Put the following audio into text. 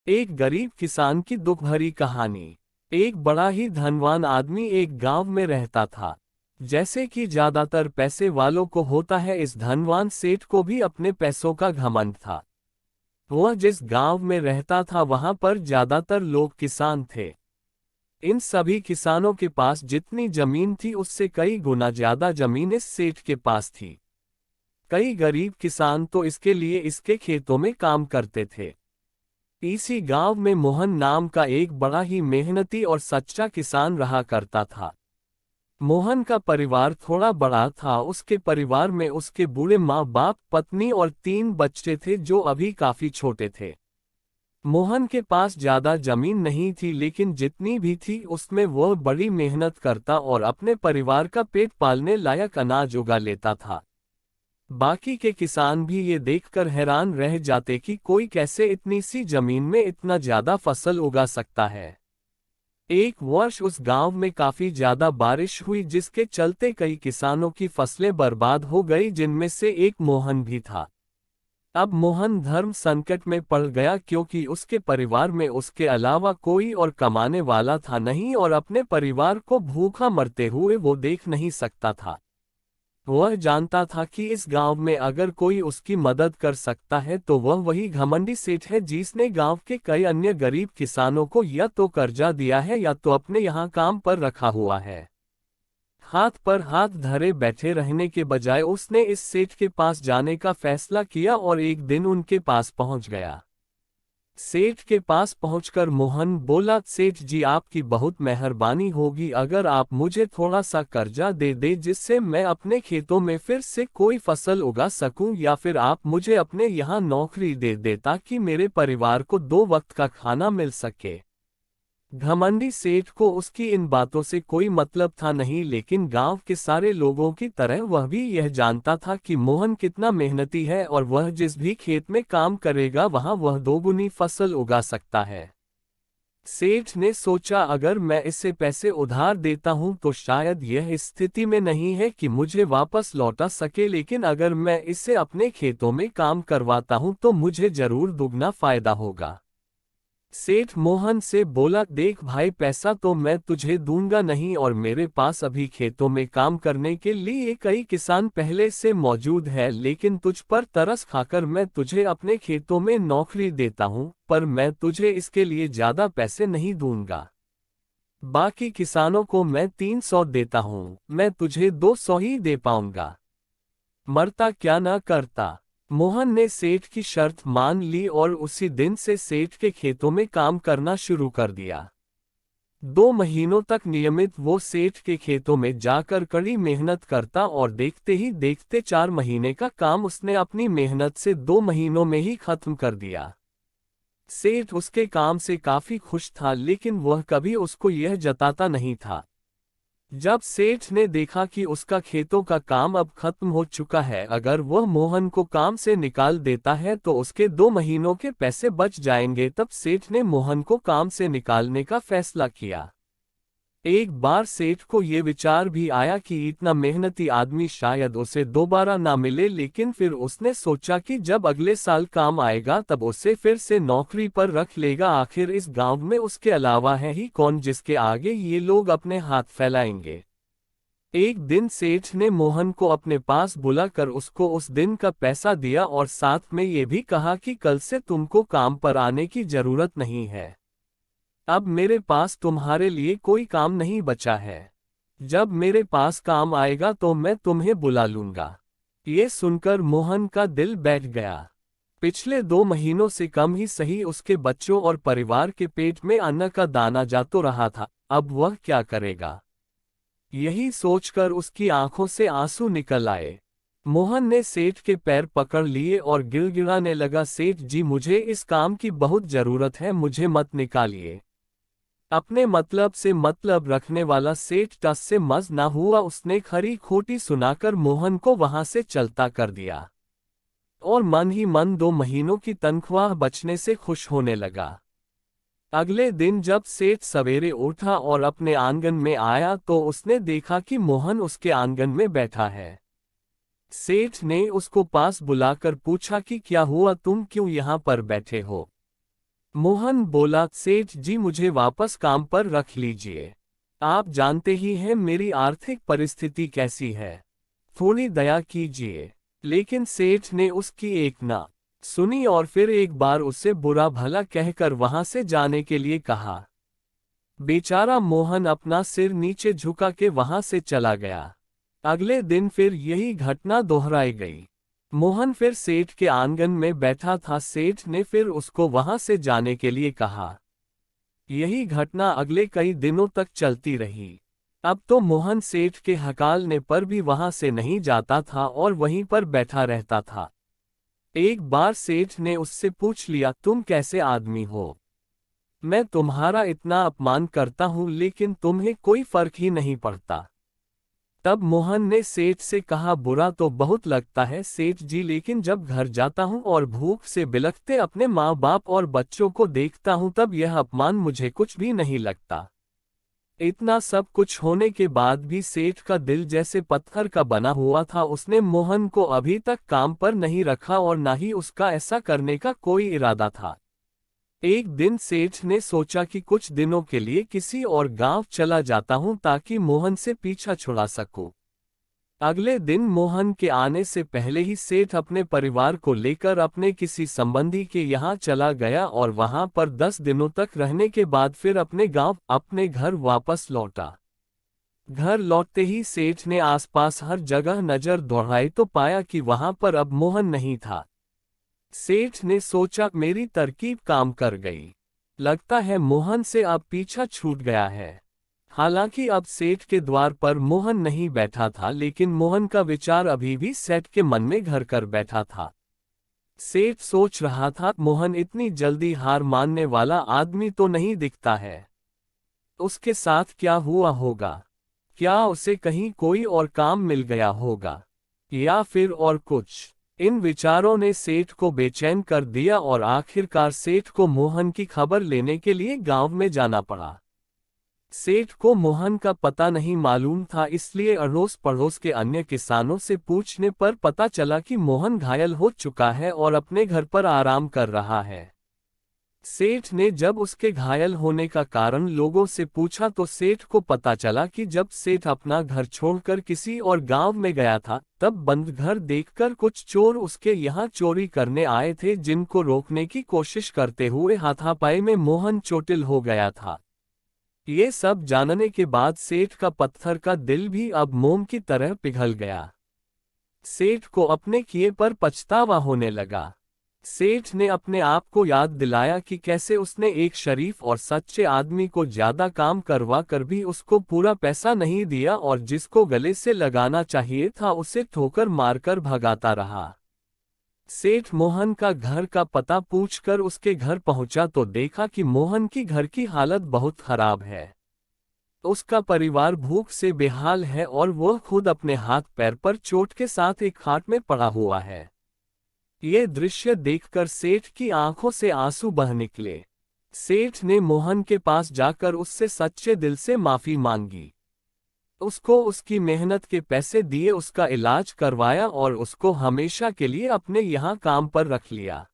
एक गरीब किसान की दुख भरी कहानी। एक बड़ा ही धनवान आदमी एक गांव में रहता था। जैसे कि ज्यादातर पैसे वालों को होता है, इस धनवान सेठ को भी अपने पैसों का घमंड था। वह जिस गांव में रहता था वहां पर ज्यादातर लोग किसान थे। इन सभी किसानों के पास जितनी जमीन थी उससे कई गुना ज्यादा जमीन इस सेठ के पास थी। कई गरीब किसान तो इसके लिए इसके खेतों में काम करते थे। इसी गांव में मोहन नाम का एक बड़ा ही मेहनती और सच्चा किसान रहा करता था। मोहन का परिवार थोड़ा बड़ा था। उसके परिवार में उसके बूढ़े माँ बाप, पत्नी और 3 बच्चे थे जो अभी काफी छोटे थे। मोहन के पास ज्यादा जमीन नहीं थी, लेकिन जितनी भी थी उसमें वह बड़ी मेहनत करता और अपने परिवार का पेट पालने लायक अनाज उगा लेता था। बाकी के किसान भी ये देखकर हैरान रह जाते कि कोई कैसे इतनी सी जमीन में इतना ज्यादा फसल उगा सकता है। एक वर्ष उस गांव में काफी ज्यादा बारिश हुई, जिसके चलते कई किसानों की फसलें बर्बाद हो गई, जिनमें से एक मोहन भी था। अब मोहन धर्म संकट में पड़ गया, क्योंकि उसके परिवार में उसके अलावा कोई और कमाने वाला था नहीं और अपने परिवार को भूखा मरते हुए वो देख नहीं सकता था। वह जानता था कि इस गांव में अगर कोई उसकी मदद कर सकता है तो वह वही घमंडी सेठ है, जिसने गांव के कई अन्य गरीब किसानों को या तो कर्जा दिया है या तो अपने यहाँ काम पर रखा हुआ है। हाथ पर हाथ धरे बैठे रहने के बजाय उसने इस सेठ के पास जाने का फैसला किया और एक दिन उनके पास पहुंच गया। सेठ के पास पहुंचकर मोहन बोला, सेठ जी आपकी बहुत मेहरबानी होगी अगर आप मुझे थोड़ा सा कर्जा दे दे, जिससे मैं अपने खेतों में फिर से कोई फसल उगा सकूं, या फिर आप मुझे अपने यहाँ नौकरी दे दे ताकि मेरे परिवार को 2 वक्त का खाना मिल सके। घमंडी सेठ को उसकी इन बातों से कोई मतलब था नहीं, लेकिन गांव के सारे लोगों की तरह वह भी यह जानता था कि मोहन कितना मेहनती है और वह जिस भी खेत में काम करेगा वहां वह 2 गुनी फसल उगा सकता है। सेठ ने सोचा, अगर मैं इसे पैसे उधार देता हूं तो शायद यह इस स्थिति में नहीं है कि मुझे वापस लौटा सके, लेकिन अगर मैं इसे अपने खेतों में काम करवाता हूं तो मुझे जरूर दुगना फायदा होगा। सेठ मोहन से बोला, देख भाई, पैसा तो मैं तुझे दूंगा नहीं और मेरे पास अभी खेतों में काम करने के लिए कई किसान पहले से मौजूद है, लेकिन तुझ पर तरस खाकर मैं तुझे अपने खेतों में नौकरी देता हूं, पर मैं तुझे इसके लिए ज्यादा पैसे नहीं दूंगा। बाकी किसानों को मैं 300 देता हूं, मैं तुझे 200 ही दे पाऊंगा। मरता क्या ना करता। मोहन ने सेठ की शर्त मान ली और उसी दिन से सेठ के खेतों में काम करना शुरू कर दिया। 2 महीनों तक नियमित वो सेठ के खेतों में जाकर कड़ी मेहनत करता और देखते ही देखते 4 महीने का काम उसने अपनी मेहनत से 2 महीनों में ही खत्म कर दिया। सेठ उसके काम से काफी खुश था, लेकिन वह कभी उसको यह जताता नहीं था। जब सेठ ने देखा कि उसका खेतों का काम अब खत्म हो चुका है, अगर वह मोहन को काम से निकाल देता है तो उसके 2 महीनों के पैसे बच जाएंगे, तब सेठ ने मोहन को काम से निकालने का फैसला किया। एक बार सेठ को ये विचार भी आया कि इतना मेहनती आदमी शायद उसे दोबारा ना मिले, लेकिन फिर उसने सोचा कि जब अगले साल काम आएगा तब उसे फिर से नौकरी पर रख लेगा। आखिर इस गांव में उसके अलावा है ही कौन जिसके आगे ये लोग अपने हाथ फैलाएंगे। एक दिन सेठ ने मोहन को अपने पास बुलाकर उसको उस दिन का पैसा दिया और साथ में ये भी कहा कि कल से तुमको काम पर आने की जरूरत नहीं है। अब मेरे पास तुम्हारे लिए कोई काम नहीं बचा है। जब मेरे पास काम आएगा तो मैं तुम्हें बुला लूंगा। ये सुनकर मोहन का दिल बैठ गया। पिछले 2 महीनों से कम ही सही उसके बच्चों और परिवार के पेट में अन्न का दाना जा तो रहा था, अब वह क्या करेगा। यही सोचकर उसकी आंखों से आंसू निकल आए। मोहन ने सेठ के पैर पकड़ लिए और गिड़गिड़ाने लगा, सेठ जी मुझे इस काम की बहुत जरूरत है, मुझे मत निकालिए। अपने मतलब से मतलब रखने वाला सेठ टस से मज ना हुआ। उसने खरी खोटी सुनाकर मोहन को वहां से चलता कर दिया और मन ही मन 2 महीनों की तनख्वाह बचने से खुश होने लगा। अगले दिन जब सेठ सवेरे उठा और अपने आंगन में आया तो उसने देखा कि मोहन उसके आंगन में बैठा है। सेठ ने उसको पास बुलाकर पूछा कि क्या हुआ, तुम क्यों यहाँ पर बैठे हो। मोहन बोला, सेठ जी मुझे वापस काम पर रख लीजिए। आप जानते ही हैं मेरी आर्थिक परिस्थिति कैसी है। थोड़ी दया कीजिए। लेकिन सेठ ने उसकी एक ना सुनी और फिर एक बार उससे बुरा भला कहकर वहां से जाने के लिए कहा। बेचारा मोहन अपना सिर नीचे झुका के वहां से चला गया। अगले दिन फिर यही घटना दोहराई गई। मोहन फिर सेठ के आंगन में बैठा था। सेठ ने फिर उसको वहां से जाने के लिए कहा। यही घटना अगले कई दिनों तक चलती रही। अब तो मोहन सेठ के हकालने पर भी वहां से नहीं जाता था और वहीं पर बैठा रहता था। एक बार सेठ ने उससे पूछ लिया, तुम कैसे आदमी हो? मैं तुम्हारा इतना अपमान करता हूं लेकिन तुम्हें कोई फर्क ही नहीं पड़ता। तब मोहन ने सेठ से कहा, बुरा तो बहुत लगता है सेठ जी, लेकिन जब घर जाता हूं और भूख से बिलखते अपने माँ बाप और बच्चों को देखता हूं तब यह अपमान मुझे कुछ भी नहीं लगता। इतना सब कुछ होने के बाद भी सेठ का दिल जैसे पत्थर का बना हुआ था। उसने मोहन को अभी तक काम पर नहीं रखा और ना ही उसका ऐसा करने का कोई इरादा था। एक दिन सेठ ने सोचा कि कुछ दिनों के लिए किसी और गांव चला जाता हूं ताकि मोहन से पीछा छुड़ा सकूं। अगले दिन मोहन के आने से पहले ही सेठ अपने परिवार को लेकर अपने किसी संबंधी के यहाँ चला गया और वहां पर 10 दिनों तक रहने के बाद फिर अपने गांव अपने घर वापस लौटा। घर लौटते ही सेठ ने आसपास हर जगह नजर दौड़ाई तो पाया कि वहां पर अब मोहन नहीं था। सेठ ने सोचा, मेरी तरकीब काम कर गई। लगता है मोहन से अब पीछा छूट गया है। हालांकि अब सेठ के द्वार पर मोहन नहीं बैठा था लेकिन मोहन का विचार अभी भी सेठ के मन में घर कर बैठा था। सेठ सोच रहा था, मोहन इतनी जल्दी हार मानने वाला आदमी तो नहीं दिखता है। उसके साथ क्या हुआ होगा? क्या उसे कहीं कोई और काम मिल गया होगा या फिर और कुछ? इन विचारों ने सेठ को बेचैन कर दिया और आखिरकार सेठ को मोहन की खबर लेने के लिए गांव में जाना पड़ा। सेठ को मोहन का पता नहीं मालूम था, इसलिए अड़ोस पड़ोस के अन्य किसानों से पूछने पर पता चला कि मोहन घायल हो चुका है और अपने घर पर आराम कर रहा है। सेठ ने जब उसके घायल होने का कारण लोगों से पूछा तो सेठ को पता चला कि जब सेठ अपना घर छोड़कर किसी और गांव में गया था तब बंद घर देखकर कुछ चोर उसके यहाँ चोरी करने आए थे, जिनको रोकने की कोशिश करते हुए हाथापाई में मोहन चोटिल हो गया था। ये सब जानने के बाद सेठ का पत्थर का दिल भी अब मोम की तरह पिघल गया। सेठ को अपने किए पर पछतावा होने लगा। सेठ ने अपने आप को याद दिलाया कि कैसे उसने एक शरीफ और सच्चे आदमी को ज्यादा काम करवा कर भी उसको पूरा पैसा नहीं दिया और जिसको गले से लगाना चाहिए था उसे ठोकर मारकर भगाता रहा। सेठ मोहन का घर का पता पूछकर उसके घर पहुंचा तो देखा कि मोहन की घर की हालत बहुत खराब है। उसका परिवार भूख से बेहाल है और वह खुद अपने हाथ पैर पर चोट के साथ एक खाट में पड़ा हुआ है। ये दृश्य देखकर सेठ की आंखों से आंसू बह निकले। सेठ ने मोहन के पास जाकर उससे सच्चे दिल से माफी मांगी। उसको उसकी मेहनत के पैसे दिए, उसका इलाज करवाया और उसको हमेशा के लिए अपने यहाँ काम पर रख लिया।